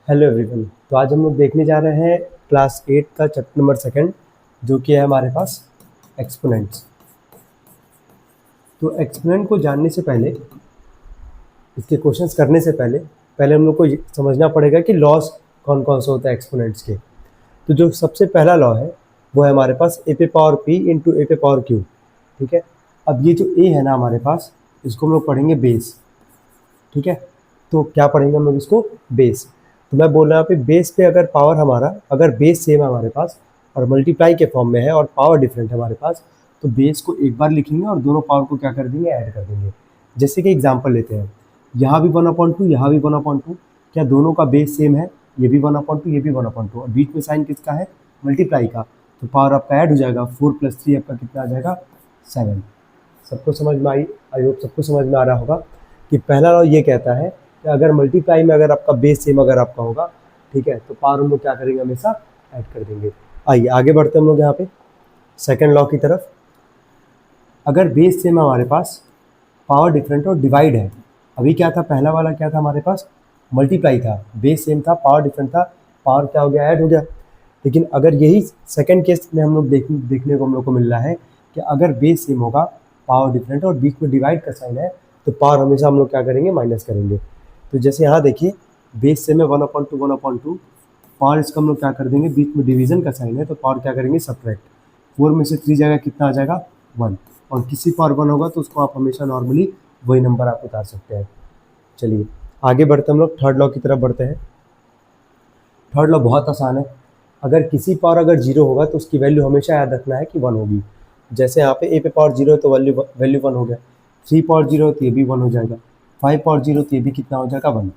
Hello everyone. तो आज हम लोग देखने जा रहे हैं क्लास 8 का चैप्टर नंबर 2 जो कि है हमारे पास एक्सपोनेंट्स। तो एक्सपोनेंट को जानने से पहले, इसके क्वेश्चंस करने से पहले पहले हम लोग को ये समझना पड़ेगा कि लॉस कौन कौन से होता है एक्सपोनेंट्स के। तो जो सबसे पहला लॉ है वो है हमारे पास ए पे पावर पी इंटू ए पे पावर क्यू। ठीक है। अब ये जो ए है ना हमारे पास, इसको हम लोग पढ़ेंगे बेस। ठीक है। तो क्या पढ़ेंगे हम लोग इसको? बेस। तो मैं बोल रहा हूँ पे बेस पे अगर पावर हमारा, अगर बेस सेम है हमारे पास और मल्टीप्लाई के फॉर्म में है और पावर डिफरेंट है हमारे पास, तो बेस को एक बार लिखेंगे और दोनों पावर को क्या कर देंगे? ऐड कर देंगे। जैसे कि एग्जांपल लेते हैं, यहाँ भी 1/2, यहाँ भी 1/2। क्या दोनों का बेस सेम है? ये भी 1/2, ये भी 1/2 और बीच में साइन किसका है? मल्टीप्लाई का। तो पावर आपका ऐड हो जाएगा, 4 + 3 आपका कितना आ जाएगा? 7। सबको समझ में आई होप सबको समझ में आ रहा होगा कि पहला लॉ ये कहता है कि अगर मल्टीप्लाई में अगर आपका बेस सेम अगर आपका होगा, ठीक है, तो पावर हम लोग क्या करेंगे? हमेशा ऐड कर देंगे। आइए आगे बढ़ते हैं हम लोग यहाँ पे सेकंड लॉ की तरफ। अगर बेस सेम है हमारे पास, पावर डिफरेंट और डिवाइड है। अभी क्या था? पहला वाला क्या था हमारे पास? मल्टीप्लाई था, बेस सेम था, पावर डिफरेंट था, पावर क्या हो गया? ऐड हो गया। लेकिन अगर यही सेकंड केस में हम लोग देखने को हम लोग को मिल रहा है कि अगर बेस सेम होगा, पावर डिफरेंट और बीच में डिवाइड का साइन है, तो पावर हमेशा हम लोग क्या करेंगे? माइनस करेंगे। तो जैसे यहाँ देखिए, बेस सेम है 1/2, पावर इसका हम लोग क्या कर देंगे? बीच में डिवीजन का साइन है तो पावर क्या करेंगे? सब्ट्रैक्ट। 4 में से 3 जाएगा, कितना आ जाएगा? 1। और किसी पावर 1 होगा तो उसको आप हमेशा नॉर्मली वही नंबर आप उतार सकते हैं। चलिए आगे बढ़ते हम लोग थर्ड लॉ की तरफ बढ़ते हैं। थर्ड लॉ बहुत आसान है। अगर किसी पावर अगर 0 होगा तो उसकी वैल्यू हमेशा याद रखना है कि 1 होगी। जैसे यहाँ पे ए पे पावर 0 है तो वैल्यू 1 हो गया। 3 पावर 0 है तो ये भी 1 हो जाएगा। 5 पावर 0 तो ये भी कितना हो जाएगा? 1।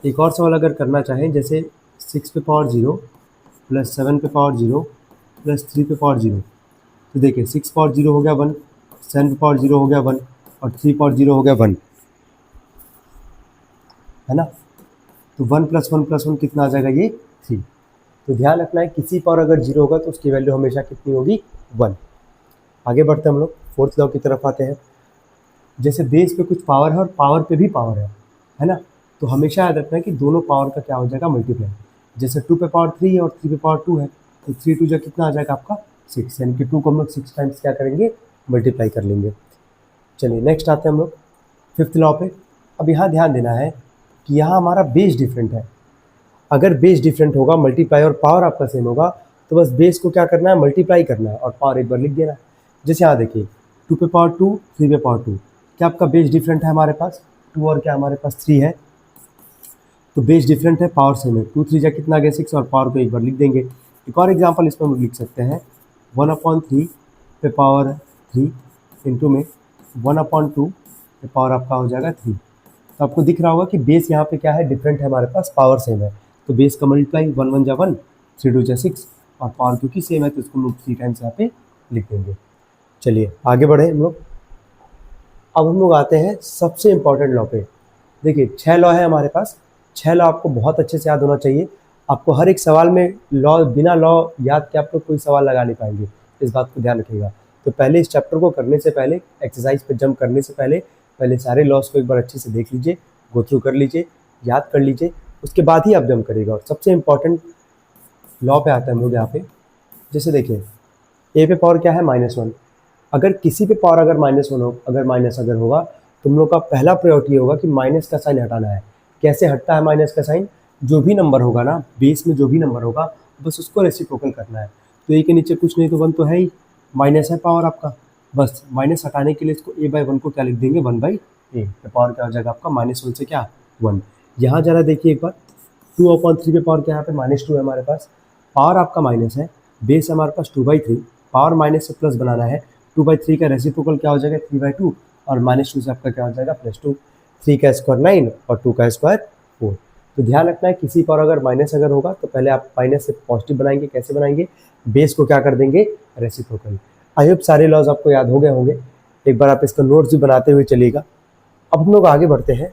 एक और सवाल अगर करना चाहें, जैसे 6 पे पावर 0 + 7 पे पावर 0 + 3 पे पावर 0, तो देखिए 6 पावर 0 हो गया 1, 7 पे पावर 0 हो गया 1 और 3 पावर 0 हो गया 1, है ना। तो 1 + 1 + 1 कितना आ जाएगा? ये 3। तो ध्यान रखना है किसी पावर अगर 0 होगा तो उसकी वैल्यू हमेशा कितनी होगी? 1। आगे बढ़ते हम लोग फोर्थ लॉ की तरफ आते हैं। जैसे बेस पे कुछ पावर है और पावर पे भी पावर है ना। तो हमेशा याद रखना है कि दोनों पावर का क्या हो जाएगा? मल्टीप्लाई। जैसे 2 पे पावर 3 है और 3 पे पावर 2 है, तो 3 2 जा कितना आ जाएगा आपका? 6, यानी कि 2 को हम लोग 6 टाइम्स क्या करेंगे? मल्टीप्लाई कर लेंगे। चलिए नेक्स्ट आते हैं हम लोग फिफ्थ लॉ पे। अब यहाँ ध्यान देना है कि यहाँ हमारा बेस डिफरेंट है। अगर बेस डिफरेंट होगा, मल्टीप्लाई और पावर आपका सेम होगा, तो बस बेस को क्या करना है? मल्टीप्लाई करना है और पावर एक बार लिख देना है। जैसे यहाँ देखिए 2 पे पावर 2, 3 पे पावर 2, क्या आपका बेस डिफरेंट है? हमारे पास 2 और क्या हमारे पास 3 है, तो बेस डिफरेंट है, पावर सेम है। 2 3 जा कितना आ गया? 6 और पावर को एक बार लिख देंगे। एक और एग्जांपल इसमें हम लोग लिख सकते हैं, 1/3 पे पावर 3 इंटू में 1/2 पे पावर आपका हो जाएगा 3। तो आपको दिख रहा होगा कि बेस यहाँ पे क्या है? डिफरेंट है, हमारे पास पावर सेम है। तो बेस का मल्टीप्लाई 1 1 जा 1, 3 2 जा 6 और पावर क्योंकि सेम है तो इसको हम लोग 3 टाइम्स यहाँ पे लिख देंगे। चलिए आगे बढ़े हम लोग। अब हम लोग आते हैं सबसे इम्पॉर्टेंट लॉ पे। देखिए 6 लॉ है हमारे पास। 6 लॉ आपको बहुत अच्छे से याद होना चाहिए। आपको हर एक सवाल में लॉ, बिना लॉ याद के आप लोग कोई सवाल लगा नहीं पाएंगे, इस बात को ध्यान रखिएगा। तो पहले इस चैप्टर को करने से पहले, एक्सरसाइज पे जंप करने से पहले सारे लॉस को एक बार अच्छे से देख लीजिए, गो थ्रू कर लीजिए, याद कर लीजिए, उसके बाद ही आप जंप करिएगा। और सबसे इम्पॉर्टेंट लॉ पे आते हैं हम लोग यहाँ पे। जैसे देखिए ए पे पावर क्या है? -1। अगर किसी पे पावर अगर -1 हो, अगर माइनस अगर होगा, तो हम लोग का पहला प्रायोरिटी होगा कि माइनस का साइन हटाना है। कैसे हटता है माइनस का साइन? जो भी नंबर होगा ना, बेस में जो भी नंबर होगा, बस उसको रेसिप्रोकल करना है। तो ए के नीचे कुछ नहीं तो 1 तो है ही, माइनस है पावर आपका, बस माइनस हटाने के लिए इसको a/1 को क्या लिख देंगे? 1/a। तो पावर क्या हो जाएगा आपका? -1 से क्या? 1। यहाँ जरा देखिए एक बार, 2/3 पे पावर क्या है? यहाँ पे -2 है हमारे पास। पावर आपका माइनस है, बेस हमारे पास 2/3, पावर माइनस से प्लस बनाना है। 2/3 का रेसिप्रोकल क्या हो जाएगा? 3/2 और -2 से आपका क्या हो जाएगा? +2। 3 का स्क्वायर 9 और 2 का स्क्वायर 4। तो ध्यान रखना है किसी पर अगर माइनस अगर होगा तो पहले आप माइनस से पॉजिटिव बनाएंगे। कैसे बनाएंगे? बेस को क्या कर देंगे? रेसिप्रोकल। आई होप सारे लॉज आपको याद हो गए होंगे। एक बार आप इसका नोट्स भी बनाते हुए चलिएगा। अब हम लोग आगे बढ़ते हैं।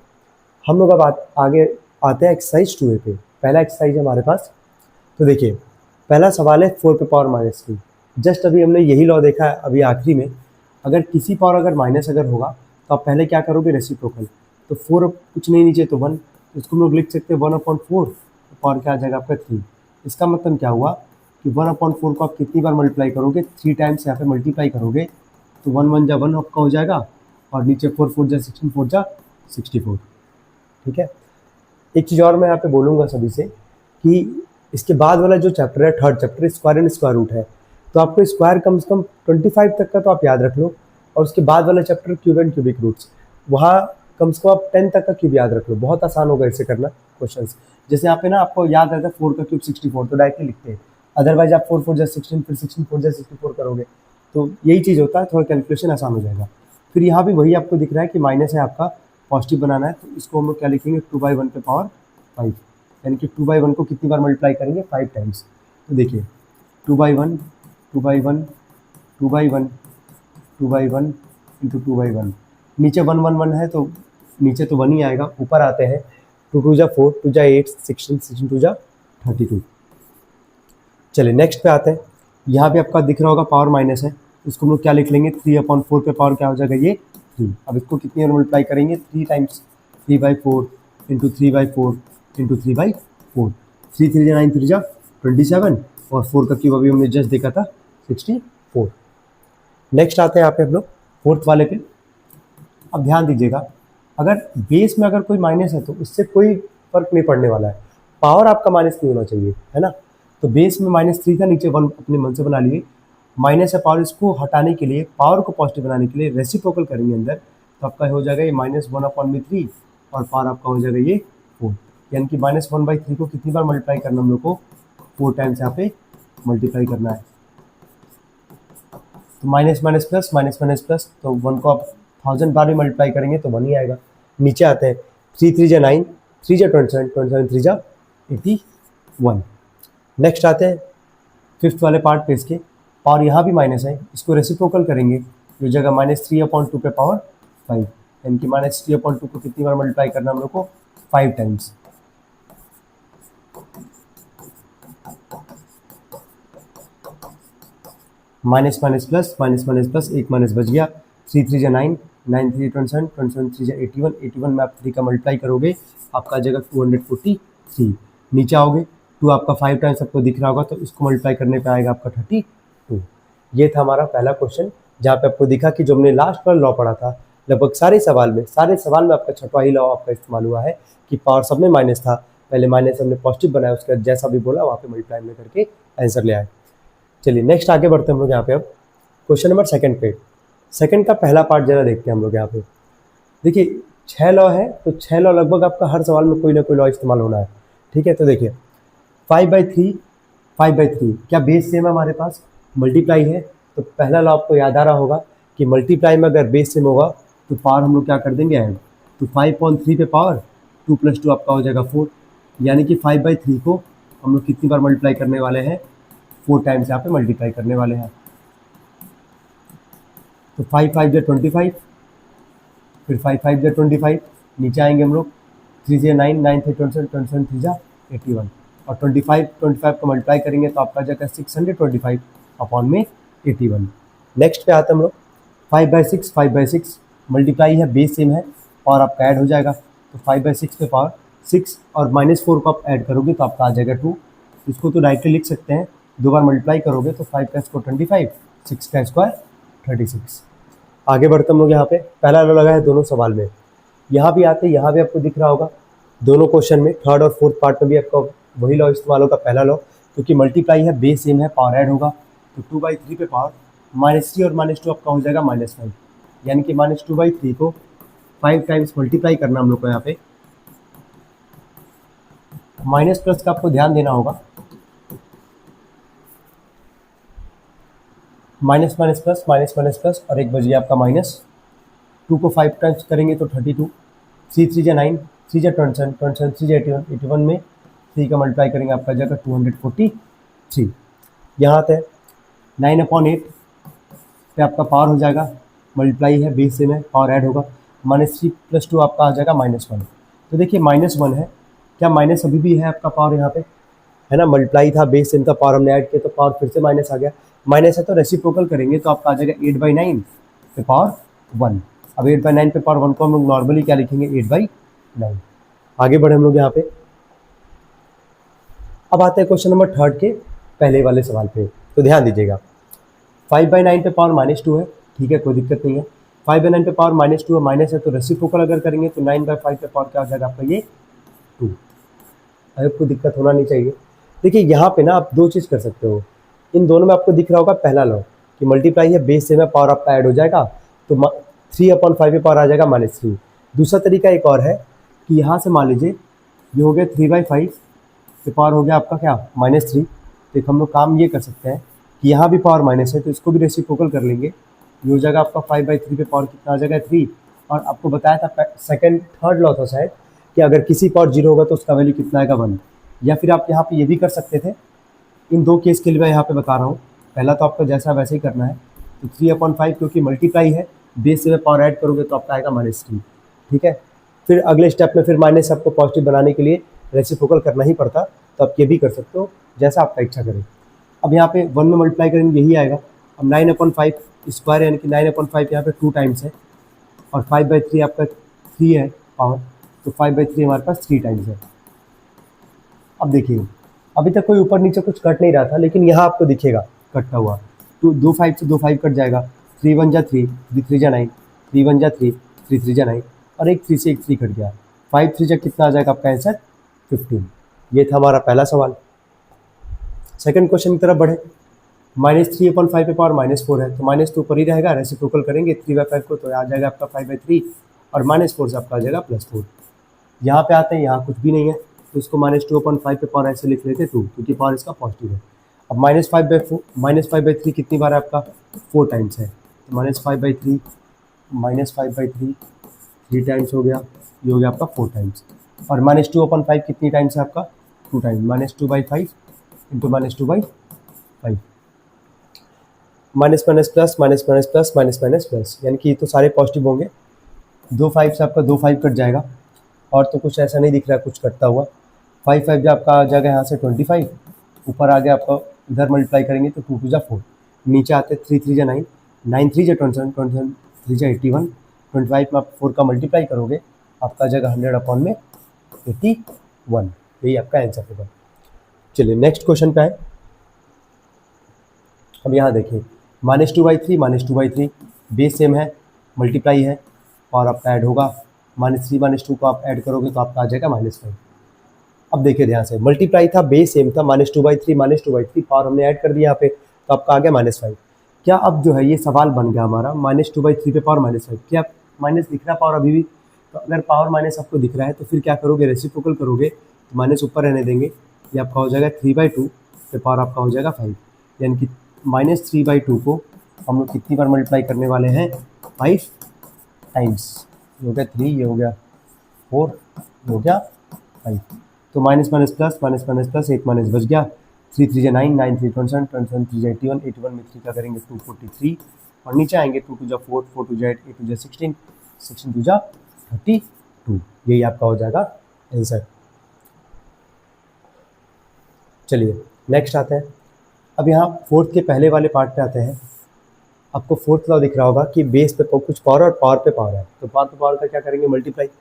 हम लोग अब आगे आते हैं एक्सरसाइज 2A पे। पहला एक्सरसाइज है हमारे पास। तो देखिए पहला सवाल है 4 पे पावर -3। जस्ट अभी हमने यही लॉ देखा है अभी आखिरी में। अगर किसी पावर अगर माइनस अगर होगा तो आप पहले क्या करोगे? रेसिप्रोकल। तो 4 कुछ नहीं नीचे तो 1, इसको हम लोग लिख सकते हैं 1/4, पावर क्या आ जाएगा आपका 3। इसका मतलब क्या हुआ कि 1/4 को आप कितनी बार मल्टीप्लाई करोगे, 3 टाइम्स यहाँ पे मल्टीप्लाई करोगे तो 1 1 जा 1 आपका हो जाएगा, और नीचे 4 4 जा 16, 4 जा 64। ठीक है। एक चीज़ और मैं यहाँ पे बोलूँगा सभी से कि इसके बाद वाला जो चैप्टर है, third chapter, square and square root है, तो आपको स्क्वायर कम से कम 25 तक का तो आप याद रख लो, और उसके बाद वाला chapter cube and cubic roots, वहाँ कम से कम आप 10 तक का क्यूब याद रख लो। बहुत आसान होगा इसे करना क्वेश्चन। जैसे यहाँ पे ना आपको याद रहता है 4 का क्यूब 64, तो डायरेक्टली लिखते हैं। अदरवाइज आप 4 4 जा 16, फिर 16 4 जा 64 करोगे, तो यही चीज़ होता है, थोड़ा कैलकुलेशन आसान हो जाएगा। फिर यहाँ भी वही आपको दिख रहा है कि माइनस है आपका, पॉजिटिव बनाना है, तो इसको हम लोग क्या लिखेंगे 2/1 पे पावर 5, यानी कि 2/1 को कितनी बार मल्टीप्लाई करेंगे, 5 टाइम्स। तो देखिए 2/1 2/1 2/1 2/1 इंटू 2/1, नीचे 1 1 1 है तो नीचे तो 1 ही आएगा, ऊपर आते हैं 2 2 जा 4, 2 जा 8, 16 16 2 जा 32। चलिए नेक्स्ट पे आते हैं। यहाँ भी आपका दिख रहा होगा पावर माइनस है, इसको हम लोग क्या लिख लेंगे 3/4 पे पावर क्या हो जाएगा ये 3। अब इसको कितनी बार मल्टीप्लाई करेंगे, 3 टाइम्स, 3/4 इंटू 3/4 इंटू 3/4, 3 3 जा 9 3 जा 27, और 4 का क्यूब अभी हमने जस्ट देखा था 64। नेक्स्ट आते हैं यहाँ पे हम लोग फोर्थ वाले पे। अब ध्यान दीजिएगा, अगर बेस में अगर कोई माइनस है तो इससे कोई फर्क नहीं पड़ने वाला है, पावर आपका माइनस नहीं होना चाहिए, है ना। तो बेस में -3 था, नीचे 1 अपने मन से बना लिए, माइनस है पावर, इसको हटाने के लिए, पावर को पॉजिटिव बनाने के लिए रेसिप्रोकल करेंगे अंदर, तो आपका हो जाएगा ये -1/3, और पावर आपका हो जाएगा ये 4, यानी कि -1/3 को कितनी बार मल्टीप्लाई करना हम लोग को, 4 टाइम्स यहाँ पे मल्टीप्लाई करना है। तो minus minus plus minus minus plus, तो 1 को आप 1000 बार भी मल्टीप्लाई करेंगे तो 1 ही आएगा। नीचे आते हैं 3 3 जा 9, 3 जा 27, 27 3 जा 81। नेक्स्ट आते हैं फिफ्थ वाले पार्ट पे, इसके पावर यहाँ भी माइनस है, इसको रेसिप्रोकल करेंगे, जो जगह -3/2 पे पावर 5, यानी कि -3/2 को कितनी बार मल्टीप्लाई करना हम लोग को, 5 times. Minus minus plus minus minus plus, एक माइनस बच गया, 3 3 जा 9, 9 3 27, 27 3 जा 81, 81 में आप 3 का मल्टीप्लाई करोगे आपका आ जाएगा 243। नीचे आओगे 2 आपका 5 टाइम्स आपको दिख रहा होगा, तो इसको मल्टीप्लाई करने पे आएगा आपका 32। ये था हमारा पहला क्वेश्चन, जहाँ पे आपको दिखा कि जो हमने लास्ट वाला लॉ पढ़ा था, लगभग सारे सवाल में आपका छठवां ही लॉ आपका इस्तेमाल हुआ है कि पावर सब में माइनस था, पहले माइनस हमने पॉजिटिव बनाया, उसके बाद जैसा भी बोला वहाँ पे मल्टीप्लाई में करके आंसर ले आए। चलिए नेक्स्ट आगे बढ़ते हैं हम लोग यहाँ पे। अब क्वेश्चन नंबर सेकंड पे, सेकंड का पहला पार्ट जरा देखते हैं हम लोग यहाँ पे। देखिए 6 लॉ है, तो 6 लॉ लगभग आपका हर सवाल में कोई ना कोई लॉ इस्तेमाल होना है। ठीक है, तो देखिए 5/3 क्या बेस सेम है हमारे पास, मल्टीप्लाई है, तो पहला लॉ आपको याद आ रहा होगा कि मल्टीप्लाई में अगर बेस सेम होगा तो पावर हम लोग क्या कर देंगे ऐड, तो 5/3 पे पावर 2 + 2 आपका हो जाएगा 4, यानी कि 5/3 को हम लोग कितनी बार मल्टीप्लाई करने वाले हैं, 4 टाइम्स यहाँ पे मल्टीप्लाई करने वाले हैं। तो 5 5 जा 25, फिर 5 5 जा 25, नीचे आएंगे हम लोग 3 जा 9, 9 3 27, 27 3 जा 81, और 25 को मल्टीप्लाई करेंगे तो आपका जाएगा 625/81। नेक्स्ट पे आते हम लोग 5/6 मल्टीप्लाई है, बेस सेम है, और आपका ऐड हो जाएगा, तो 5/6 पे पावर 6 और -4 को आप ऐड करोगे तो आपका आ जाएगा 2। इसको तो डायरेक्टली लिख सकते हैं, 2 बार मल्टीप्लाई करोगे तो 5 का स्क्वायर 25, 6 का स्क्वायर 36। आगे बढ़ते हम लोग यहाँ पे, पहला लॉ लगा है दोनों सवाल में। यहाँ भी आते, यहाँ भी आपको दिख रहा होगा दोनों क्वेश्चन में, थर्ड और फोर्थ पार्ट में भी आपका वही लॉ इस्तेमाल होगा, पहला लॉ, क्योंकि मल्टीप्लाई है, बेस सेम है, पावर ऐड होगा, तो 2/3 पे पावर -3 और -2 आपका हो जाएगा -5, यानी कि -2/3 को 5 टाइम्स मल्टीप्लाई करना हम लोग को यहाँ पे। माइनस प्लस का आपको ध्यान देना होगा, minus minus plus minus minus plus, और एक बच गया आपका -2 को 5 टाइम्स करेंगे तो 32, 3 3 जा 9, 3 जा 27, 27 3 जा 81, 81 में 3 का मल्टीप्लाई करेंगे आपका जाएगा 243। यहाँ आते हैं 9/8 पे आपका पावर हो जाएगा, मल्टीप्लाई है, बेस सेम है, पावर ऐड होगा, -3 + 2 आपका आ जाएगा -1। तो देखिए -1 है, क्या माइनस अभी भी है आपका पावर यहाँ पे, है ना, मल्टीप्लाई था, बेस सेम था, पावर हमने ऐड किया तो पावर फिर से माइनस आ गया, माइनस है तो रेसिप्रोकल करेंगे तो आपका आ जाएगा 8/9 पे पावर 1। अब 8/9 पे पावर 1 को हम लोग नॉर्मली क्या लिखेंगे, 8/9। आगे बढ़े हम लोग यहाँ पे। अब आते हैं क्वेश्चन नंबर 3 के पहले वाले सवाल पे। तो ध्यान दीजिएगा, 5/9 पे पावर -2 है, ठीक है, कोई दिक्कत नहीं है। 5/9 पे पावर -2 है, माइनस है, तो रेसिप्रोकल अगर करेंगे तो 9/5 पे पावर क्या हो जाएगा आपका, ये 2। आपको दिक्कत होना नहीं चाहिए। देखिए यहाँ पे ना आप दो चीज़ कर सकते हो, इन दोनों में आपको दिख रहा होगा पहला लॉ कि मल्टीप्लाई है, बेस से में पावर आपका ऐड हो जाएगा, तो 3/5 पे पावर आ जाएगा -3। दूसरा तरीका एक और है कि यहाँ से मान लीजिए ये हो गया 3/5 पे पावर हो गया आपका क्या, -3। तो हम लोग काम ये कर सकते हैं कि यहाँ भी पावर माइनस है, तो इसको भी रेसिप्रोकल कर लेंगे। ये हो जाएगा आपका 5/3 पे पावर कितना आ जाएगा, 3। और आपको बताया था थर्ड लॉ था शायद कि अगर किसी पावर 0 होगा तो उसका वैल्यू कितना आएगा, 1। या फिर आप यहाँ पे ये भी कर सकते थे, इन दो केस के लिए मैं यहाँ पे बता रहा हूँ। पहला तो आपको जैसा वैसे ही करना है, तो 3/5 क्योंकि मल्टीप्लाई है, बेस से पावर ऐड करोगे तो आपका आएगा -3, ठीक है। फिर अगले स्टेप में फिर माइनस आपको पॉजिटिव बनाने के लिए रेसिप्रोकल करना ही पड़ता, तो आप ये भी कर सकते हो, जैसा आपका इच्छा करें। अब यहाँ पे 1 में मल्टीप्लाई करेंगे यही आएगा। अब 9/5 स्क्वायर यानी कि 9/5 यहाँ पे 2 टाइम्स है, और 5/3 आपका 3 है पावर, तो 5/3 हमारे पास 3 टाइम्स है। अब देखिए अभी तक कोई ऊपर नीचे कुछ कट नहीं रहा था, लेकिन यहाँ आपको दिखेगा कटता हुआ, तो 2 5 से 2 5 कट जाएगा, 3 1 जा 3, 3 3 जा 9, 3 1 जा 3, 3 3 जा 9, और एक 3 से एक 3 कट गया, 5 3 जा कितना आ जाएगा आपका आंसर, 15। ये था हमारा पहला सवाल। सेकंड क्वेश्चन की तरफ बढ़े। -3/5 पे पावर -4 है, तो -2 ऊपर ही रहेगा, रेसिप्रोकल करेंगे 3/5 को तो आ जाएगा आपका 5/3, और -4 से आपका आ जाएगा +4। यहाँ पे आते हैं, यहाँ कुछ भी नहीं है, तो इसको -2/5 पे पावर ऐसे लिख लेते 2, क्योंकि पावर इसका पॉजिटिव है। अब -5/3 कितनी बार है आपका, 4 टाइम्स है, तो -5/3 3 टाइम्स हो गया, ये हो गया आपका 4 टाइम्स। और -2/5 कितनी टाइम्स है आपका, 2 times, -2/5 into -2/5, minus minus plus minus minus plus minus minus plus, यानी कि ये तो सारे पॉजिटिव होंगे। 2 5 से आपका 2 5 कट जाएगा, और तो कुछ ऐसा नहीं दिख रहा है कुछ कटता हुआ। 5 5 जो आपका आ जाएगा यहाँ से 25, ऊपर आ गया आपका, इधर मल्टीप्लाई करेंगे तो 2 2 जा 4, नीचे आते 3 3 जा 9, 9 3 जा 27, 27 3 जा 81, 25 में आप 4 का मल्टीप्लाई करोगे, आपका आ जाएगा 100/81, यही आपका आंसर होगा। चलिए नेक्स्ट क्वेश्चन पे आए। अब यहाँ देखिए -2/3 -2/3 बेस सेम है, मल्टीप्लाई है, और आपका ऐड होगा, -3 -2 को आप ऐड करोगे तो आपका आ जाएगा -5। अब देखिए ध्यान से, मल्टीप्लाई था, बेस सेम था, -2/3 पावर हमने ऐड कर दिया यहाँ पे, तो आपका आ गया -5। क्या अब जो है ये सवाल बन गया हमारा, -2/3 पे पावर -5, क्या माइनस दिख रहा पावर अभी भी? तो अगर पावर माइनस आपको दिख रहा है तो फिर क्या करोगे, रेसिप्रोकल करोगे, तो माइनस ऊपर रहने देंगे, ये आपका हो जाएगा 3/2 पे पावर आपका हो जाएगा 5, यानी कि -3/2 को हम लोग कितनी बार मल्टीप्लाई करने वाले हैं, 5 टाइम्स। ये हो गया 3, ये हो गया 4, ये हो गया 5, तो माइनस माइनस प्लस, एक माइनस बच गया, 3 3 जा 9, 9 3 27, 27 3 जा 81, 81 में 3 का करेंगे 243, और नीचे आएंगे 2 2 जा 4, 4 2 जा 8, 8 2 जा 16, 16 2 जा 32, यही आपका हो जाएगा आंसर। चलिए नेक्स्ट आते हैं। अब यहाँ फोर्थ के पहले वाले पार्ट पे आते हैं। आपको फोर्थ लॉ दिख रहा होगा कि बेस पे कुछ पावर और पावर पे पावर है, तो पावर पे पावर का क्या करेंगे, मल्टीप्लाई, तो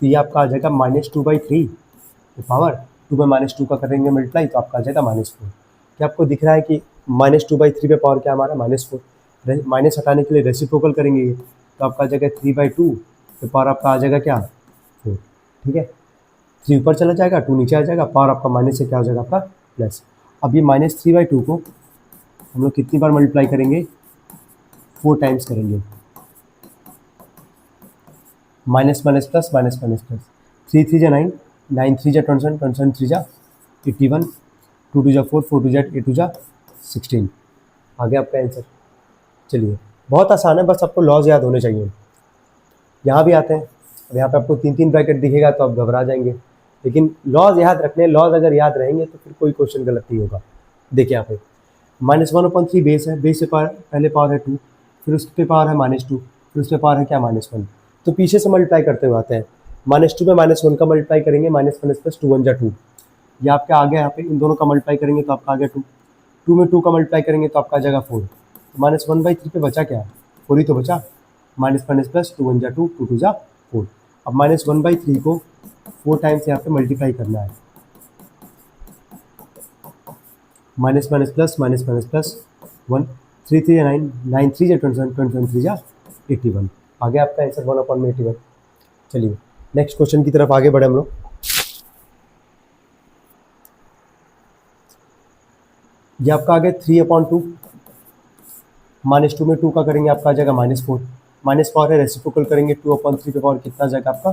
ये आपका आ जाएगा -2/3 पावर 2 में -2 का करेंगे मल्टीप्लाई, तो आपका आ जाएगा -4। क्या आपको दिख रहा है कि -2/3 पे पावर क्या हमारा, -4, माइनस हटाने के लिए रेसिप्रोकल करेंगे ये, तो आपका आ जाएगा 3/2 पे पावर आपका आ जाएगा क्या, 4, ठीक है। 3 ऊपर चला जाएगा, 2 नीचे आ जाएगा, पावर आपका माइनस से क्या हो जाएगा आपका प्लस। अब ये -3/2 को हम लोग कितनी बार मल्टीप्लाई करेंगे, 4 टाइम्स करेंगे, minus minus plus minus minus plus, 3 3 जा 9, 9 3 जा 27, 27 3 जा 81, 2 2 जा 4, 4 2 जा 8, 8 2 जा 16, आ गया आपका आंसर। चलिए बहुत आसान है, बस आपको लॉज याद होने चाहिए। यहाँ भी आते हैं, अब यहाँ पे आपको 3 ब्रैकेट दिखेगा तो आप घबरा जाएंगे, लेकिन लॉज याद रखने, लॉज अगर याद रहेंगे तो फिर कोई क्वेश्चन गलत नहीं होगा। देखिए यहाँ पे -1/3 बेस है, बेस से पहले पावर है 2, फिर उस पर पावर है -2, फिर उस पर पावर है क्या, -1, तो पीछे से मल्टीप्लाई करते हुए आते हैं। -2 में -1 का मल्टीप्लाई करेंगे, माइनस माइनस प्लस 2 1 जा 2, ये आपका आ गया। यहाँ पे इन दोनों का मल्टीप्लाई करेंगे तो आपका आ गया 2, 2 में 2 का मल्टीप्लाई करेंगे तो आपका आ जाएगा 4, तो -1/3 पे बचा क्या, 4 ही तो बचा, माइनस माइनस प्लस 2 1 जा 2, 2 2 जा 4। अब -1/3 को 4 टाइम्स यहाँ पे मल्टीप्लाई करना है, minus minus plus, minus minus plus, 1 3 3 9, 9 3 जा 27, 27 3 जा 81। आगे आपका आंसर 1/81। चलिए नेक्स्ट क्वेश्चन की तरफ आगे बढ़े हम लोग। ये आपका आगे 3/2, -2 में 2 का करेंगे आपका आ जाएगा -4, -4 है, रेसिप्रोकल करेंगे 2/3 पे पावर कितना आ जाएगा आपका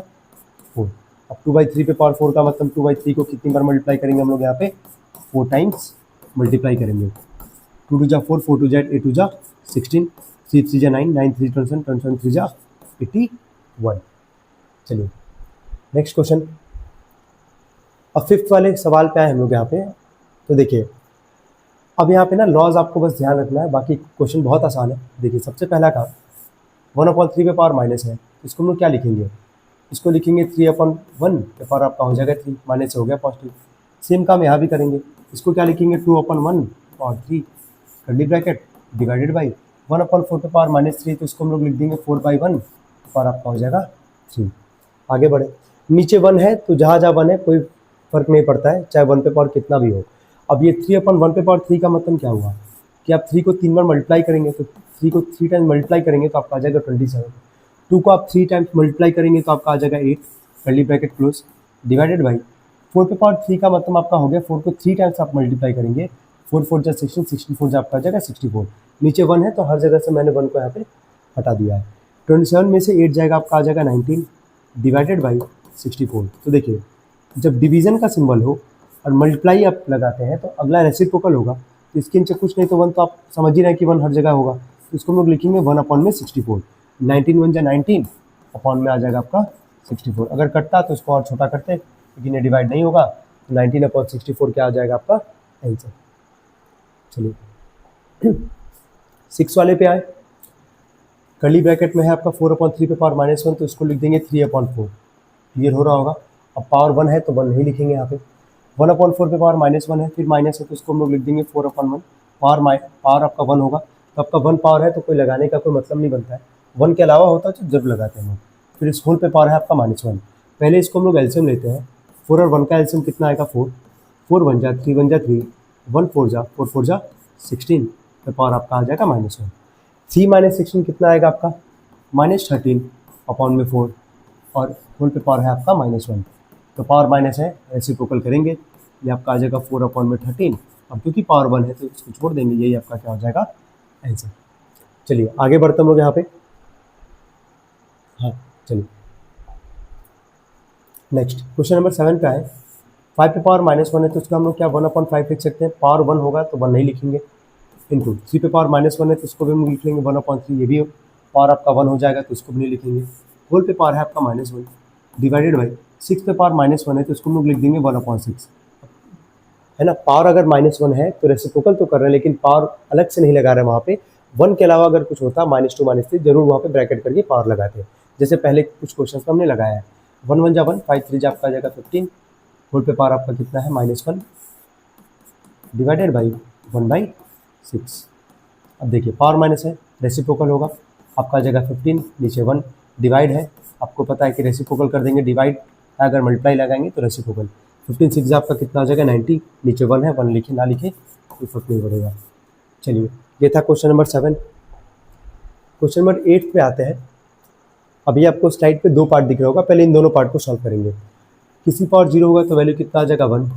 4। अब 2/3 पे पावर 4 का मतलब 2/3 को कितनी बार मल्टीप्लाई करेंगे हम लोग यहाँ पे 4 टाइम्स मल्टीप्लाई करेंगे। 2 2 जा 4, 4 2 जा 8, 8 2 जा 16, 3 3 जा 9, 9 3 27, 27 3 जा 81। चलिए नेक्स्ट क्वेश्चन। अब फिफ्थ वाले सवाल पे आए हम लोग यहाँ पे। तो देखिए अब यहाँ पे ना लॉज आपको बस ध्यान रखना है, बाकी क्वेश्चन बहुत आसान है। देखिए सबसे पहला काम 1/3 पे पावर माइनस है, इसको हम लोग क्या लिखेंगे, इसको लिखेंगे 3/1 पे पावर आपका हो जाएगा 3, माइनस हो गया पॉजिटिव। सेम काम यहाँ भी करेंगे, इसको क्या लिखेंगे 2/1 power 3 curly bracket divided by 1/4 पे पावर -3, तो इसको हम लोग लिख देंगे 4/1 पावर आपका हो जाएगा 3। आगे बढ़े, नीचे 1 है तो जहाँ जहाँ 1 है कोई फर्क नहीं पड़ता है, चाहे 1 पे पावर कितना भी हो। अब ये 3/1 पे पावर 3 का मतलब क्या हुआ कि आप 3 को 3 बार मल्टीप्लाई करेंगे, तो 3 को 3 टाइम्स मल्टीप्लाई करेंगे तो आपका आ जाएगा 27। 2 को आप 3 टाइम्स मल्टीप्लाई करेंगे तो आपका आ जाएगा 8 curly bracket close divided by 4 पे पावर 3 का मतलब आपका हो गया 4 को 3 टाइम्स आप मल्टीप्लाई करेंगे, 4 4 जा 16, 64 जा आपका आ जाएगा 64। नीचे 1 है तो हर जगह से मैंने 1 को यहाँ पे हटा दिया है। 27 में से 8 जाएगा आपका आ जाएगा 19 डिवाइडेड बाई 64। तो देखिए जब डिवीजन का सिंबल हो और मल्टीप्लाई आप लगाते हैं तो अगला रेसिप्रोकल होगा, तो इसके नीचे कुछ नहीं तो 1 तो आप समझ ही रहे हैं कि 1 हर जगह होगा, तो इसको हम लोग लिखेंगे 1/64। 19 1 जा 19 अपॉन में आ जाएगा आपका 64। अगर कटता तो इसको और छोटा करते, लेकिन ये डिवाइड नहीं होगा, तो 19/64 क्या आ जाएगा आपका आंसर। चलिए 6 वाले पे आए, कर्ली ब्रैकेट में है आपका 4/3 पे पावर -1, तो इसको लिख देंगे 3/4। क्लियर हो रहा होगा। अब पावर 1 है तो 1 नहीं लिखेंगे यहाँ पे, 1/4 पे पावर -1 है, फिर माइनस है तो इसको हम लोग लिख देंगे 4/1। पावर आपका 1 होगा तो आपका 1 पावर है तो कोई लगाने का कोई मतलब नहीं बनता है, 1 के अलावा होता है तो जरूर लगाते हैं हम। फिर इस होल पे पावर है आपका -1। पहले इसको हम लोग एल्सियम लेते हैं, 4 और 1 का एल्सियम कितना आएगा 4, 4 1 जा 3 1 जा 3, 1 4 जा 4 4 जा 16 पे पावर आपका आ जाएगा -1। 3 - 16 कितना आएगा आपका -13 अपॉन में 4, और होल पे पावर है आपका -1, तो पावर माइनस है रेसिप्रोकल करेंगे, ये आपका आ जाएगा 4/13। अब क्योंकि पावर 1 है तो इसको छोड़ देंगे, यही आपका क्या हो जाएगा आंसर। चलिए आगे बढ़ते हम लोग यहाँ पे। हाँ चलिए नेक्स्ट क्वेश्चन नंबर 7 पे आए। 5 पे पावर -1 है तो उसका हम लोग क्या 1/5 लिख सकते हैं, पावर 1 होगा तो 1 नहीं लिखेंगे, इंटू 3 पे पावर -1 है तो इसको भी हम लिख लेंगे 1/3, ये भी पावर आपका 1 हो जाएगा तो इसको भी नहीं लिखेंगे। होल पे पावर है आपका -1 डिवाइडेड बाई 6 पे पावर -1 है तो इसको हम लोग लिख देंगे 1/6, है ना। पावर अगर -1 है तो रेसिप्रोकल तो कर रहे हैं, लेकिन पावर अलग से नहीं लगा रहे हैं वहाँ पे। 1 के अलावा अगर कुछ होता -2 -3 जरूर वहाँ पे ब्रैकेट करके पावर लगाते हैं, जैसे पहले कुछ क्वेश्चन में हमने लगाया है। 1 1 जा 1, 5 3 जा आपका आ जाएगा 15, होल पे पावर आपका कितना है -1 डिवाइडेड बाई 1/6। अब देखिए पावर माइनस है, रेसिप्रोकल होगा, आपका आ जाएगा 15, नीचे 1 डिवाइड है, आपको पता है कि रेसिप्रोकल कर देंगे, डिवाइड अगर मल्टीप्लाई लगाएंगे तो रेसिप्रोकल। 15 6 आपका कितना आ जाएगा 90, नीचे 1 है, 1 लिखे ना लिखे कोई फर्क नहीं पड़ेगा। चलिए ये था क्वेश्चन नंबर 7। क्वेश्चन नंबर 8 पे आते हैं। अभी आपको स्लाइड पे 2 पार्ट दिख रहा होगा, पहले इन दोनों पार्ट को सॉल्व करेंगे। किसी पावर 0 होगा तो वैल्यू कितना आ जाएगा 1,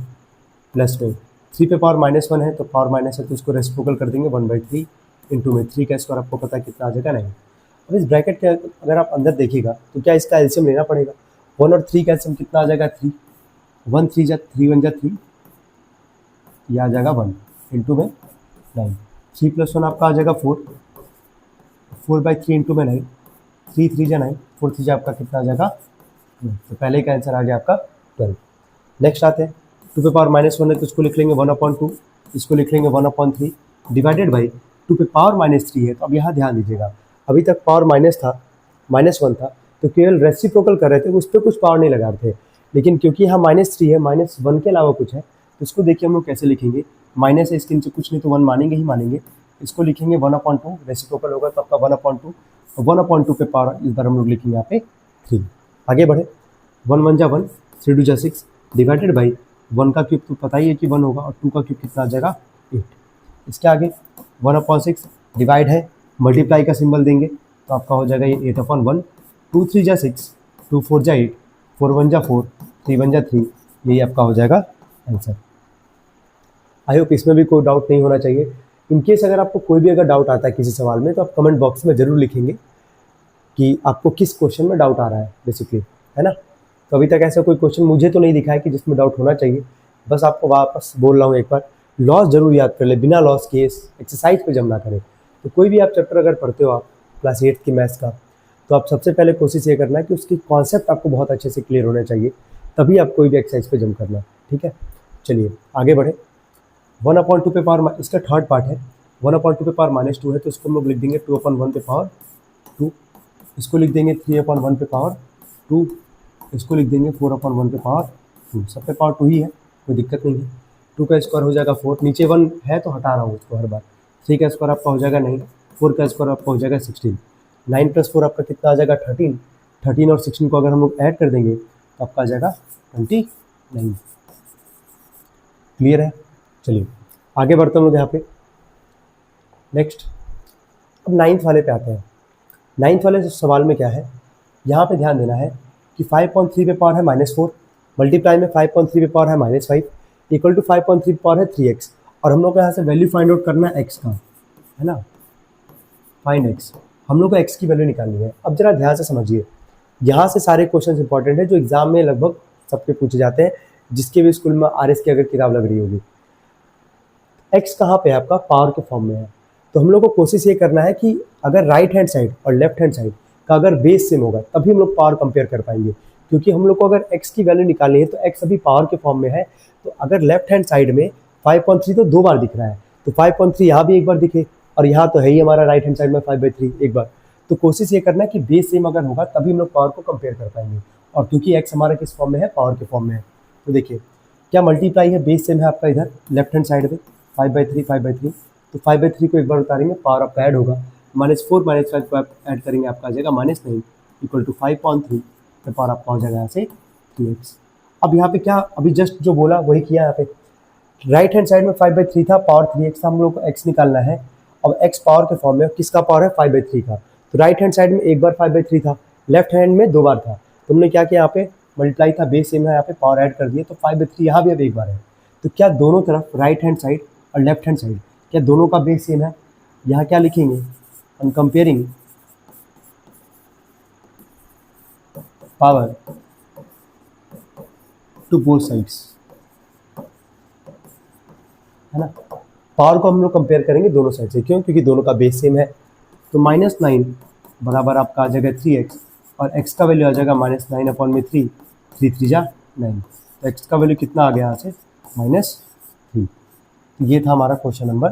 प्लस में 3 पे पावर -1 है तो पावर माइनस है तो इसको रेसिप्रोकल कर देंगे 1/3, इंटू में 3 का स्क्वायर आपको पता है कितना आ जाएगा 9। अब इस ब्रैकेट के अगर आप अंदर देखिएगा तो क्या इसका एलसीएम लेना पड़ेगा, 1 और 3 का एलसीएम कितना आ जाएगा 3, 1 3 जा 3 1 जा 3, ये आ जाएगा 1 इंटू में 9, 3 + 1 आपका आ जाएगा 4, 4/3 इंटू में 9, 3 3 जा 9, 4 3 जा आपका कितना आ जाएगा 2, तो पहले का आंसर आ गया आपका 12। नेक्स्ट आते हैं 2 पे पावर -1 है तो इसको लिख लेंगे 1/2, इसको लिख लेंगे 1/3 डिवाइडेड बाई 2 पे पावर -3 है। तो अब यहाँ ध्यान दीजिएगा, अभी तक पावर -1 था तो केवल रेसिप्रोकल कर रहे थे, उस पर कुछ पावर नहीं लगा रहे थे, लेकिन क्योंकि यहाँ -3 है, -1 के अलावा कुछ है तो इसको देखिए हम लोग कैसे लिखेंगे, माइनस है इसके नीचे कुछ नहीं तो 1 मानेंगे ही मानेंगे, इसको लिखेंगे 1/2, रेसिप्रोकल होगा तो आपका 1/2, 1/2 पे पावर इस बार हम लोग लिखेंगे यहाँ पे 3। आगे बढ़े, 1 1 जा 1, 3 2 6 डिवाइडेड बाई 1 का क्यूब तो पता ही है कि 1 होगा, और 2 का क्यूब कितना आ जाएगा 8। इसके आगे 1/6 डिवाइड है, मल्टीप्लाई का सिंबल देंगे तो आपका हो जाएगा ये 8/1। 2 3 जा 6, 2 4 जा 8, 4 1 जा 4, 3 1 जा 3, यही आपका हो जाएगा आंसर। आई होप इसमें भी कोई डाउट नहीं होना चाहिए। इनकेस अगर आपको कोई भी अगर डाउट आता है किसी सवाल में तो आप कमेंट बॉक्स में ज़रूर लिखेंगे कि आपको किस क्वेश्चन में डाउट आ रहा है बेसिकली, है ना। तो अभी तक ऐसा कोई क्वेश्चन मुझे तो नहीं दिखा है कि जिसमें डाउट होना चाहिए। बस आपको वापस बोल रहा हूँ एक बार, लॉस जरूर याद कर ले, बिना लॉस के एक्सरसाइज पे जम ना करें। तो कोई भी आप चैप्टर अगर पढ़ते हो आप क्लास 8 की मैथ्स का, तो आप सबसे पहले कोशिश ये करना है कि उसकी कॉन्सेप्ट आपको बहुत अच्छे से क्लियर होना चाहिए, तभी आप कोई भी एक्सरसाइज पे जम करना, ठीक है। चलिए आगे बढ़े। 1/2 पे पावर, इसका थर्ड पार्ट है। 1/2 पे पावर -2 है तो इसको हम लोग लिख देंगे 2/1 पे पावर 2। इसको लिख देंगे 3/1 पे पावर 2। इसको लिख देंगे 4/1 पे पावर 2। सब पे पावर 2 ही है, कोई दिक्कत नहीं है। 2 का स्क्वायर हो जाएगा 4, नीचे 1 है तो हटा रहा हूँ उसको हर बार। 3 का स्क्वायर आपका हो जाएगा 9, 4 का स्क्वायर आपका हो जाएगा 16, 9 + 4 आपका कितना आ जाएगा 13। 13 और 16 को अगर हम लोग ऐड कर देंगे तो आपका आ जाएगा 29। क्लियर है। चलिए आगे बढ़ते हैं लोग यहाँ पे। नेक्स्ट अब 9th वाले पे आते हैं। 9th वाले सवाल में क्या है, यहाँ पे ध्यान देना है कि 5.3 पे पावर है -4, मल्टीप्लाई में 5.3 पे पावर है -5 इक्वल टू 5.3 पे पावर है 3x, और हम लोग को यहाँ से वैल्यू फाइंड आउट करना है x का, है ना। फाइंड x, हम लोग को x की वैल्यू निकालनी है। अब जरा ध्यान से समझिए, यहाँ से सारे क्वेश्चन इंपॉर्टेंट है जो एग्जाम में लगभग सबके पूछे जाते हैं, जिसके भी स्कूल में RS की अगर किताब लग रही होगी। x कहाँ पे है आपका, पावर के फॉर्म में है। तो हम लोग को कोशिश ये करना है कि अगर राइट हैंड साइड और लेफ्ट हैंड साइड का अगर बेस सेम होगा तभी हम लोग पावर कंपेयर कर पाएंगे, क्योंकि हम लोग को अगर x की वैल्यू निकालनी है तो x अभी पावर के फॉर्म में है। तो अगर लेफ्ट हैंड साइड में 5.3 तो 2 बार दिख रहा है, तो 5.3 यहाँ भी एक बार दिखे, और यहाँ तो है ही हमारा राइट हैंड साइड में 5/3 एक बार। तो कोशिश ये करना है कि बेस सेम अगर होगा तभी हम लोग पावर को कंपेयर कर पाएंगे, और क्योंकि x हमारा किस फॉर्म में है, पावर के फॉर्म में है। तो देखिए क्या मल्टीप्लाई है, बेस सेम है आपका इधर लेफ्ट हैंड साइड में 5/3, तो 5/3 को एक बार उतारेंगे, पावर आपका ऐड होगा, -4 -5 को आप ऐड करेंगे, आपका आ जाएगा -9 इक्वल टू 5.3 तो पावर आपका हो जाएगा यहाँ से 3x। अब यहाँ पे क्या अभी जस्ट जो बोला वही किया, यहाँ पे राइट हैंड साइड में 5/3 था, पावर 3x था, हम लोग को x निकालना है। अब x पावर के फॉर्म में, किसका पावर है 5/3 का, तो राइट हैंड साइड में एक बार 5/3 था, लेफ्ट हैंड में 2 बार था, तो हमने क्या किया, यहाँ पे मल्टीप्लाई था, बेस सेम है, यहाँ पे पावर ऐड कर दिए, तो 5/3 यहाँ भी अब एक बार है। तो क्या दोनों तरफ राइट हैंड साइड और लेफ्ट हैंड साइड क्या दोनों का बेस सेम है, यहाँ क्या लिखेंगे, हम comparing power to both sides, है ना। पावर को हम लोग कंपेयर करेंगे दोनों साइड से, क्यों, क्योंकि दोनों का बेस सेम है। तो -9 बराबर आपका आ जाएगा 3x, और x का वैल्यू आ जाएगा -9/3, 3 3 जा 9, तो x का वैल्यू कितना आ गया यहाँ से -3। तो ये था हमारा क्वेश्चन नंबर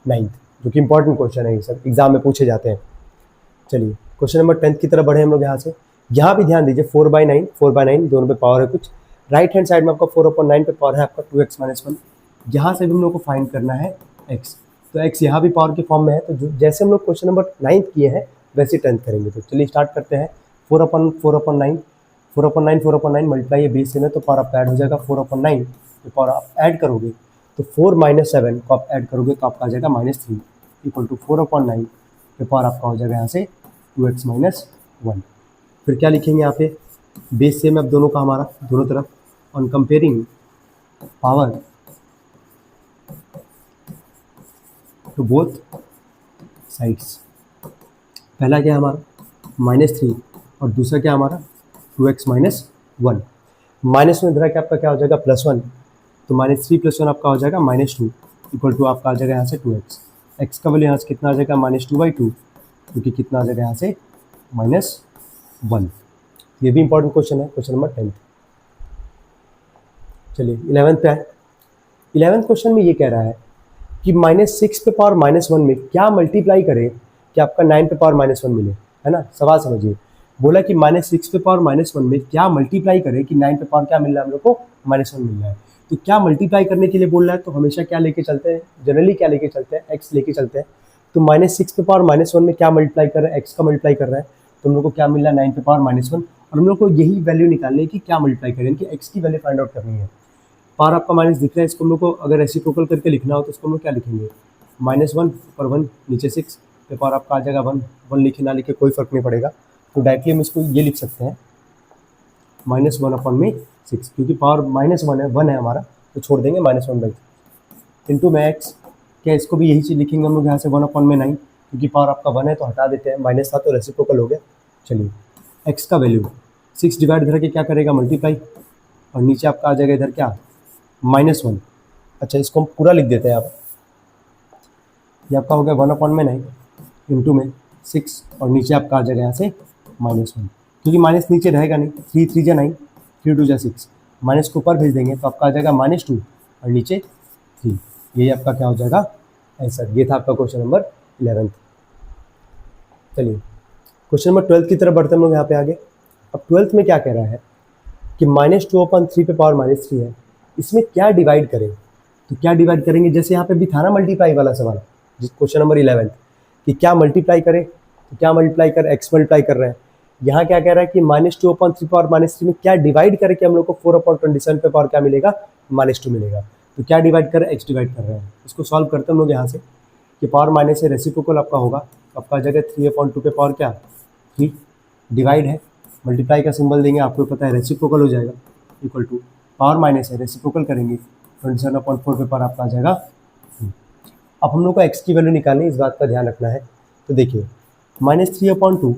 9th, जो कि इंपॉर्टेंट क्वेश्चन है, ये सब एग्जाम में पूछे जाते हैं। चलिए क्वेश्चन नंबर 10th की तरफ बढ़े हम लोग यहाँ से। यहाँ भी ध्यान दीजिए 4/9 दोनों पे पावर है कुछ, राइट हैंड साइड में आपका 4/9 पे पावर है आपका 2x - 1, यहाँ से भी हम लोग को फाइंड करना है x। तो x यहाँ भी पावर के फॉर्म में है, तो जैसे हम लोग क्वेश्चन नंबर 9th किए हैं वैसे 10th करेंगे। तो चलिए स्टार्ट करते हैं। 4/9 मल्टीप्लाई बेस सेम है तो पावर आपका ऐड हो जाएगा 4/9, तो पावर आप ऐड करोगे तो 4 - 7 को आप ऐड करोगे तो आपका आ जाएगा -3 इक्वल टू 4/9 पे पावर आपका हो जाएगा यहाँ से 2x - 1। फिर क्या लिखेंगे यहाँ पे, बेस सेम है अब दोनों का हमारा, दोनों तरफ, on comparing power to both sides. पहला क्या है हमारा -3 और दूसरा क्या हमारा 2x - 1। माइनस में इधर क्या आपका क्या हो जाएगा +1, तो -3 + 1 आपका हो जाएगा -2 इक्वल टू आपका आ जाएगा यहाँ से 2x। x का वैल्यू यहाँ से कितना आ जाएगा -2/2, क्योंकि कितना आ जाएगा यहाँ से -1। ये भी इंपॉर्टेंट क्वेश्चन है, क्वेश्चन नंबर 10th। चलिए 11th पे आए। 11th क्वेश्चन में ये कह रहा है कि -6 पे पावर -1 में क्या मल्टीप्लाई करे कि आपका 9 पे पावर -1 मिले, है ना। सवाल समझिए, बोला कि -6 पे पावर -1 में क्या मल्टीप्लाई करे कि 9 पे पावर क्या मिल रहा है हम लोग को -1 मिल रहा है। तो क्या मल्टीप्लाई करने के लिए बोल रहा है, तो हमेशा क्या लेके चलते हैं, जनरली क्या लेके चलते हैं, x लेके चलते हैं। तो -6 पे पावर -1 में क्या मल्टीप्लाई कर रहा है, x का मल्टीप्लाई कर रहा है, तो हम लोग को क्या मिल रहा है 9 पे पावर -1, और हम लोग को यही वैल्यू निकालनी है कि क्या मल्टीप्लाई करें, कि x की वैल्यू फाइंड आउट करनी है। पावर आपका माइनस दिख रहा है, इसको हम लोग को अगर रेसिप्रोकल करके लिखना हो तो इसको हम लोग क्या लिखेंगे, -1 ऊपर 1 नीचे 6 पे पावर आपका आ जाएगा 1, 1 लिखे ना लिखे कोई फर्क नहीं पड़ेगा, तो डायरेक्टली हम इसको ये लिख सकते हैं -1/6, क्योंकि पावर -1 है, 1 है हमारा, तो छोड़ देंगे -1/6 इंटू में x। क्या इसको भी यही चीज़ लिखेंगे हम लोग यहाँ से 1/9, क्योंकि पावर आपका 1 है तो हटा देते हैं, माइनस था तो रेसिप्रोकल हो गया। चलिए x का वैल्यू 6 डिवाइड इधर के क्या करेगा मल्टीप्लाई, और नीचे आपका आ जाएगा इधर क्या -1। अच्छा इसको हम पूरा लिख देते हैं आप, ये आपका हो गया 1/9 इंटू में 6, और नीचे आपका आ जाएगा यहाँ से -1, क्योंकि माइनस नीचे रहेगा नहीं, 3 3 जा 9, 3 2 जा 6, माइनस को ऊपर भेज देंगे तो आपका आ जाएगा -2 और नीचे 3। यही आपका क्या हो जाएगा आंसर। ये था आपका क्वेश्चन नंबर 11। चलिए क्वेश्चन नंबर 12 की तरफ बढ़ते हम लोग यहाँ पे आगे। अब 12th में क्या कह रहा है कि -2/3 पे पावर -3 है, इसमें क्या डिवाइड करें, तो क्या डिवाइड करेंगे, जैसे यहाँ पे भी था ना मल्टीप्लाई वाला सवाल, जिस क्वेश्चन नंबर 11 कि क्या मल्टीप्लाई करें, तो क्या मल्टीप्लाई कर, एक्स मल्टीप्लाई कर रहे हैं। यहाँ क्या कह रहा है कि -2/3 पावर -3 में क्या डिवाइड करके हम लोग को 4/27 पे पावर क्या मिलेगा, -2 मिलेगा। तो क्या डिवाइड कर रहे हैं, एक्स डिवाइड कर रहे हैं। इसको सॉल्व करते हैं हम लोग यहाँ से कि पावर माइनस से रेसिप्रोकल आपका होगा, आपका जगह 3/2 पे पावर क्या 3, डिवाइड है मल्टीप्लाई का सिंबल देंगे, आपको पता है रेसिप्रोकल हो जाएगा, इक्वल टू पावर माइनस है रेसिप्रोकल करेंगे 27/4 पे पावर आपका आ जाएगा 3। अब हम लोग को एक्स की वैल्यू निकालनी है, इस बात का ध्यान रखना है। तो देखिए -3/2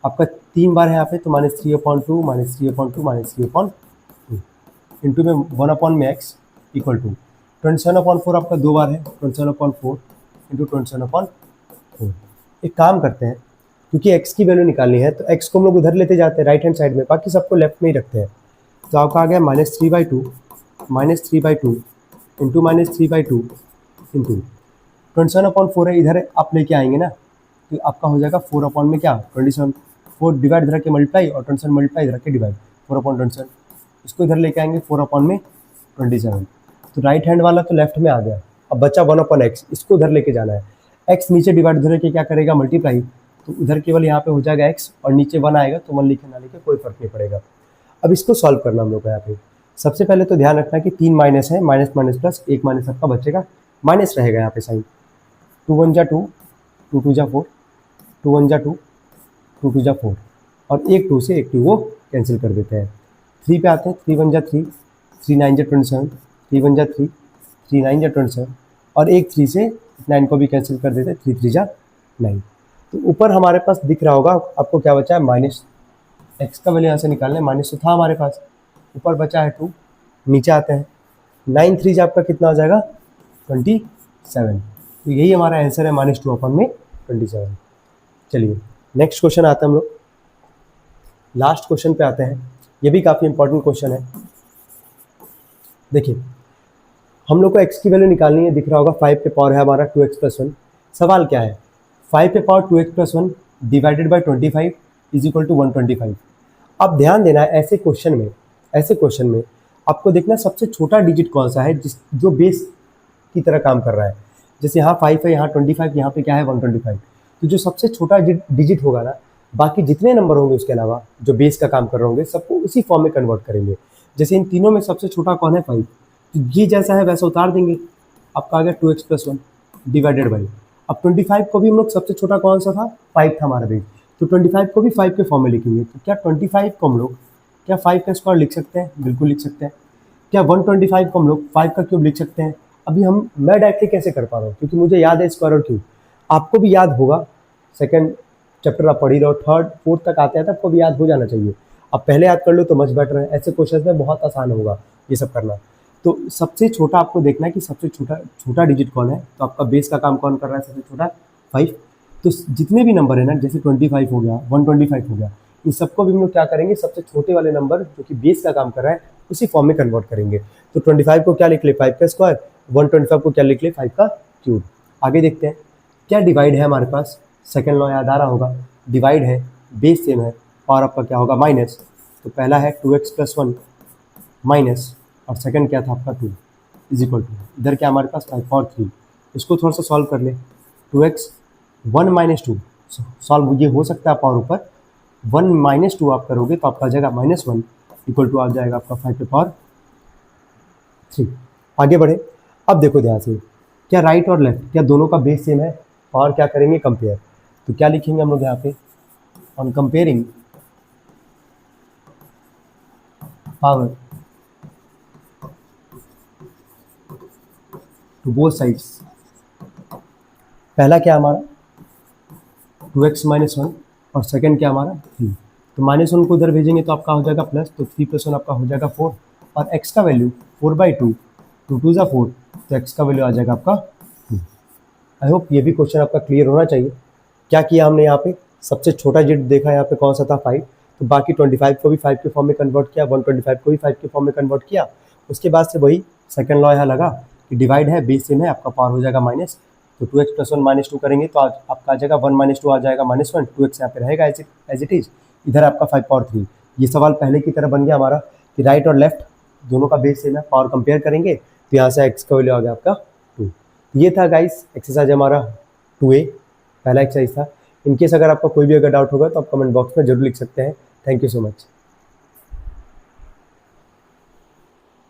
आपका 3 बार है यहाँ पे, तो -3/2 -3/2 इंटू में 1/x इक्वल टू 27/4 आपका 2 बार है, 27/4 इंटू 27/4। एक काम करते हैं, क्योंकि x की वैल्यू निकालनी है तो x को हम लोग उधर लेते जाते हैं राइट हैंड साइड में, बाकी सबको लेफ्ट में ही रखते हैं। तो आपका आ गया -3/2 इंटू -3/2 इंटू 27/4 है, इधर आप लेके आएंगे ना तो आपका हो जाएगा 4 में क्या 27, 4 डिवाइड इधर के मल्टीप्लाई और 27 मल्टीप्लाई इधर के डिवाइड 4/27, इसको इधर लेके आएंगे 4/27। तो राइट हैंड वाला तो लेफ्ट में आ गया, अब बचा 1/x, इसको उधर लेके जाना है। x नीचे डिवाइड इधर के क्या करेगा मल्टीप्लाई, तो उधर केवल यहाँ पे हो जाएगा x और नीचे 1 आएगा, तो 1 लिखे ना लिखे कोई फर्क नहीं पड़ेगा। अब इसको सॉल्व करना हम लोग को यहाँ पे सबसे पहले तो ध्यान रखना कि 3 माइनस है, माइनस माइनस प्लस, एक माइनस आपका बचेगा, माइनस रहेगा यहाँ पे साइन, 2 1 जा 2, 2 2 जा 4, 2 1 जा 2, 2 2 जा 4, और एक 2 से एक 2 वो कैंसिल कर देते हैं। 3 पे आते हैं, 3 1 जा 3, 3 9 जा 27, 3 1 जा 3, 3 9 जा 27, और एक 3 से 9 को भी कैंसिल कर देते हैं, 3 3 जा 9। तो ऊपर हमारे पास दिख रहा होगा आपको क्या बचा है माइनस, एक्स का वैल्यू यहाँ से निकालना है, माइनस तो था हमारे पास, ऊपर बचा है 2, नीचे आते हैं 9 3 आपका कितना हो जाएगा 27। तो यही हमारा आंसर है -2/27। चलिए नेक्स्ट क्वेश्चन आता है हम लोग, लास्ट क्वेश्चन पे आते हैं, ये भी काफ़ी इंपॉर्टेंट क्वेश्चन है। देखिए हम लोग को x की वैल्यू निकालनी है, दिख रहा होगा 5 पे पावर है हमारा 2x + 1। सवाल क्या है, 5 पे power 2x + 1 divided by 25 is equal to 125। अब ध्यान देना है ऐसे क्वेश्चन में आपको देखना सबसे छोटा डिजिट कौन सा है जो बेस की तरह काम कर रहा है। जैसे यहाँ 5 है, यहाँ 25, यहाँ पे क्या है 125, तो जो सबसे छोटा डिजिट होगा ना, बाकी जितने नंबर होंगे उसके अलावा जो बेस का काम कर रहे होंगे सबको उसी फॉर्म में कन्वर्ट करेंगे। जैसे इन तीनों में सबसे छोटा कौन है 5, तो ये जैसा है वैसा उतार देंगे, आपका आ गया 2x + 1 डिवाइडेड बाई, अब 25 को भी हम लोग सबसे छोटा कौन सा था 5 था हमारा बेस, तो 25 को भी 5 के फॉर्म में लिखेंगे। तो क्या 25 को हम लोग क्या 5 का स्क्वायर लिख सकते हैं, बिल्कुल लिख सकते हैं। क्या 125 को हम लोग 5 का क्यूब लिख सकते हैं। अभी मैं डायरेक्टली कैसे कर पा रहा हूँ, क्योंकि मुझे याद है स्क्वायर और क्यूब, आपको भी याद होगा, सेकंड चैप्टर आप पढ़ ही रहो, 3rd 4th तक आते हैं तो आपको भी याद हो जाना चाहिए। अब पहले याद कर लो तो मच बेटर है, ऐसे क्वेश्चन में बहुत आसान होगा ये सब करना। तो सबसे छोटा आपको देखना है कि सबसे छोटा डिजिट कौन है, तो आपका बेस का काम कौन कर रहा है सबसे छोटा 5। तो जितने भी नंबर है ना, जैसे 25 हो गया, 125 हो गया, इन सबको भी हम लोग क्या करेंगे, सबसे छोटे वाले नंबर जो कि बेस का काम कर रहा है उसी फॉर्म में कन्वर्ट करेंगे। तो 25 को क्या लिख ले 5 का स्क्वायर, 125 को क्या लिख ले 5 का क्यूब। आगे देखते हैं क्या डिवाइड है हमारे पास, सेकंड लॉ याद आ रहा होगा, डिवाइड है, बेस सेम है, पावर आपका क्या होगा माइनस। तो पहला है 2x + 1 माइनस, और सेकंड क्या था आपका 2 इज इक्वल टू, इधर क्या हमारे पास 5 और 3, इसको थोड़ा सा सॉल्व कर ले। 2x 1 - 2 सॉल्व ये हो सकता है पावर ऊपर, 1 माइनस 2 आप करोगे तो आपका आ जाएगा -1 इक्वल टू आ जाएगा आपका 5 के पावर 3। आगे बढ़े। अब देखो ध्यान से, क्या राइट और लेफ्ट क्या दोनों का बेस सेम है? पावर क्या करेंगे? कंपेयर। तो क्या लिखेंगे हम लोग यहाँ पे? On comparing power to both sides, पहला क्या हमारा 2x माइनस 1 और सेकंड क्या हमारा 3। तो -1 को इधर भेजेंगे तो आपका हो जाएगा प्लस, तो 3 + 1 आपका हो जाएगा 4 और x का वैल्यू 4/2, 2 2 ज़ा 4, तो x का वैल्यू आ जाएगा आपका 2। आई होप ये भी क्वेश्चन आपका क्लियर होना चाहिए। क्या किया हमने यहाँ पे? सबसे छोटा डिजिट देखा यहाँ पे कौन सा था? 5। तो बाकी 25 को भी 5 के फॉर्म में कन्वर्ट किया, 125 को भी 5 के फॉर्म में कन्वर्ट किया। उसके बाद से वही सेकंड लॉ यहाँ लगा कि डिवाइड है, बेस सेम है, आपका पावर हो जाएगा माइनस। तो 2x + 1 - 2 करेंगे तो आपका आ जाएगा 1 - 2 आ जाएगा -1, 2x यहाँ पे रहेगा एज इट इज़, इधर आपका 5 पावर 3। ये सवाल पहले की तरह बन गया हमारा कि राइट और लेफ्ट दोनों का बेस सेम है, पावर कंपेयर करेंगे तो यहाँ से x का वैल्यू आ गया आपका 2। ये था गाइस एक्सरसाइज हमारा 2A, पहला एक्सरसाइज था। इनकेस अगर आपका कोई भी अगर डाउट होगा तो आप कमेंट बॉक्स में जरूर लिख सकते हैं। Thank you so much.